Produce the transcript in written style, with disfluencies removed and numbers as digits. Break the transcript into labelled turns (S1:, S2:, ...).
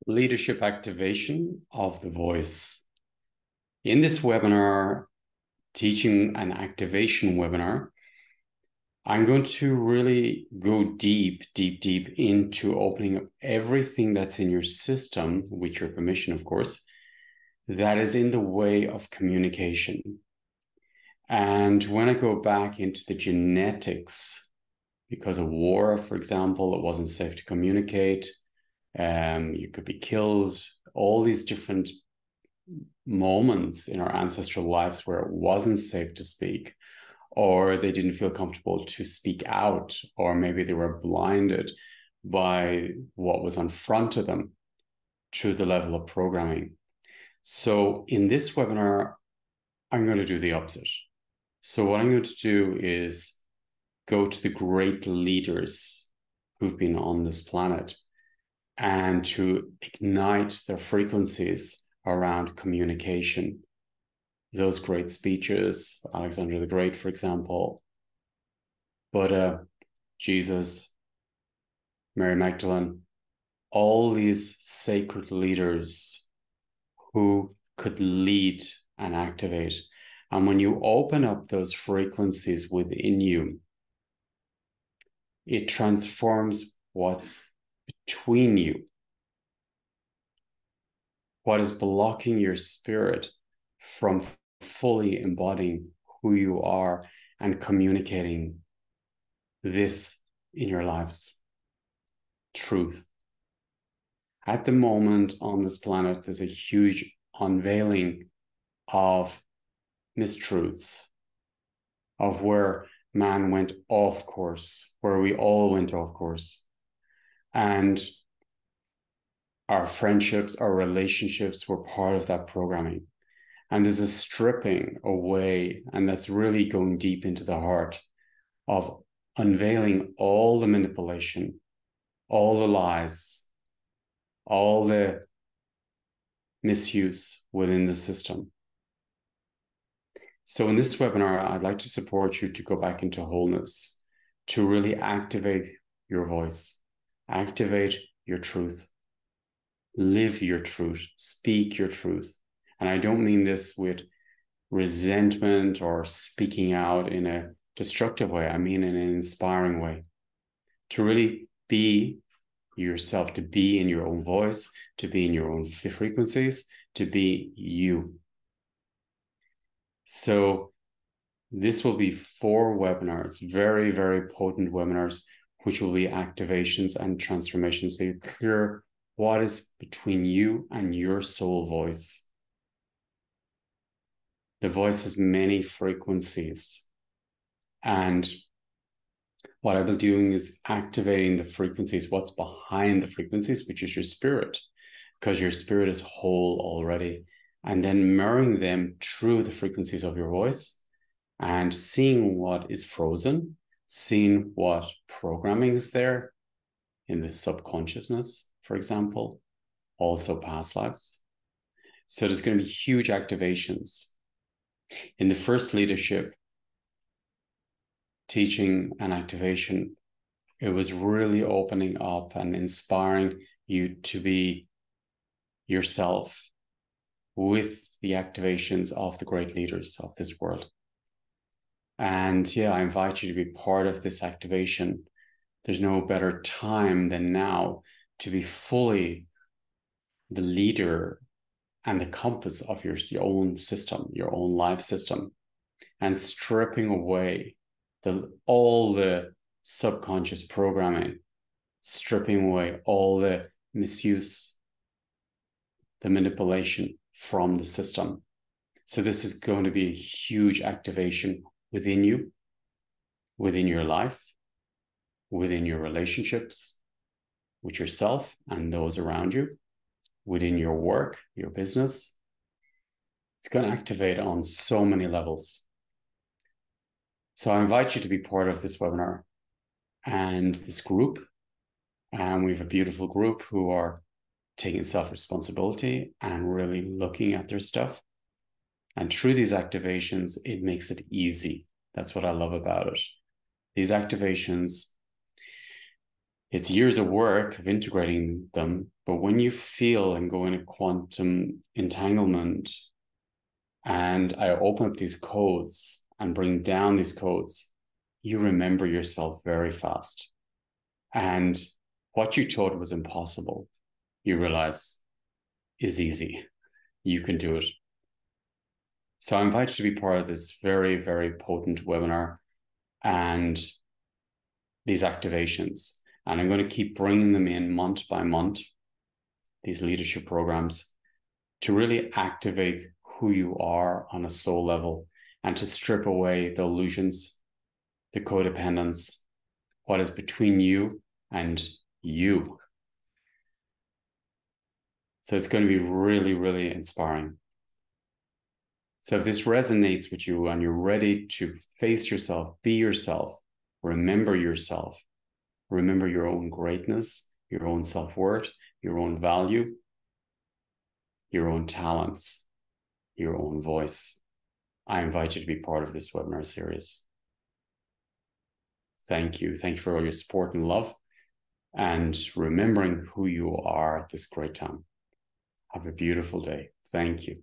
S1: Leadership activation of the voice. In this webinar, teaching an activation webinar, I'm going to really go deep into opening up everything that's in your system, with your permission, of course, that is in the way of communication. And when I go back into the genetics, because of war, for example, it wasn't safe to communicate. You could be killed, all these different moments in our ancestral lives where it wasn't safe to speak, or they didn't feel comfortable to speak out, or maybe they were blinded by what was in front of them through the level of programming. So in this webinar, I'm going to do the opposite. So what I'm going to do is go to the great leaders who've been on this planet and to ignite their frequencies around communication. Those great speeches, Alexander the Great, for example, Buddha, Jesus, Mary Magdalene, all these sacred leaders who could lead and activate. And when you open up those frequencies within you, it transforms what's between you, what is blocking your spirit from fully embodying who you are and communicating this in your lives. Truth. At the moment on this planet, there's a huge unveiling of mistruths, of where man went off course, where we all went off course. And our friendships, our relationships were part of that programming. And there's a stripping away, and that's really going deep into the heart of unveiling all the manipulation, all the lies, all the misuse within the system. So in this webinar, I'd like to support you to go back into wholeness, to really activate your voice, activate your truth, live your truth, speak your truth. And I don't mean this with resentment or speaking out in a destructive way. I mean in an inspiring way. To really be yourself, to be in your own voice, to be in your own frequencies, to be you. So this will be 4 webinars, very, very potent webinars, which will be activations and transformations. So you clear what is between you and your soul voice. The voice has many frequencies. And what I've been doing is activating the frequencies, what's behind the frequencies, which is your spirit, because your spirit is whole already. And then mirroring them through the frequencies of your voice and seeing what is frozen, seeing what programming is there in the subconsciousness, for example, also past lives. So there's going to be huge activations. In the first leadership, teaching and activation, it was really opening up and inspiring you to be yourself with the activations of the great leaders of this world. And yeah, I invite you to be part of this activation. There's no better time than now to be fully the leader and the compass of your own system, your own life system, and stripping away all the subconscious programming, stripping away all the misuse, the manipulation from the system. So this is going to be a huge activation within you, within your life, within your relationships with yourself and those around you, within your work, your business. It's going to activate on so many levels. So I invite you to be part of this webinar and this group. And we have a beautiful group who are taking self-responsibility and really looking at their stuff. And through these activations, it makes it easy. That's what I love about it. These activations, It's years of work of integrating them, but when you feel and go into quantum entanglement, and I open up these codes and bring down these codes, you remember yourself very fast. And what you thought was impossible, you realize is easy. You can do it. So I invite you to be part of this very, very potent webinar and these activations. And I'm going to keep bringing them in month by month, these leadership programs, to really activate who you are on a soul level and to strip away the illusions, the codependence, what is between you and you. So it's going to be really, really inspiring. So if this resonates with you and you're ready to face yourself, be yourself, remember yourself, remember your own greatness, your own self-worth, your own value, your own talents, your own voice, I invite you to be part of this webinar series. Thank you. Thank you for all your support and love and remembering who you are at this great time. Have a beautiful day. Thank you.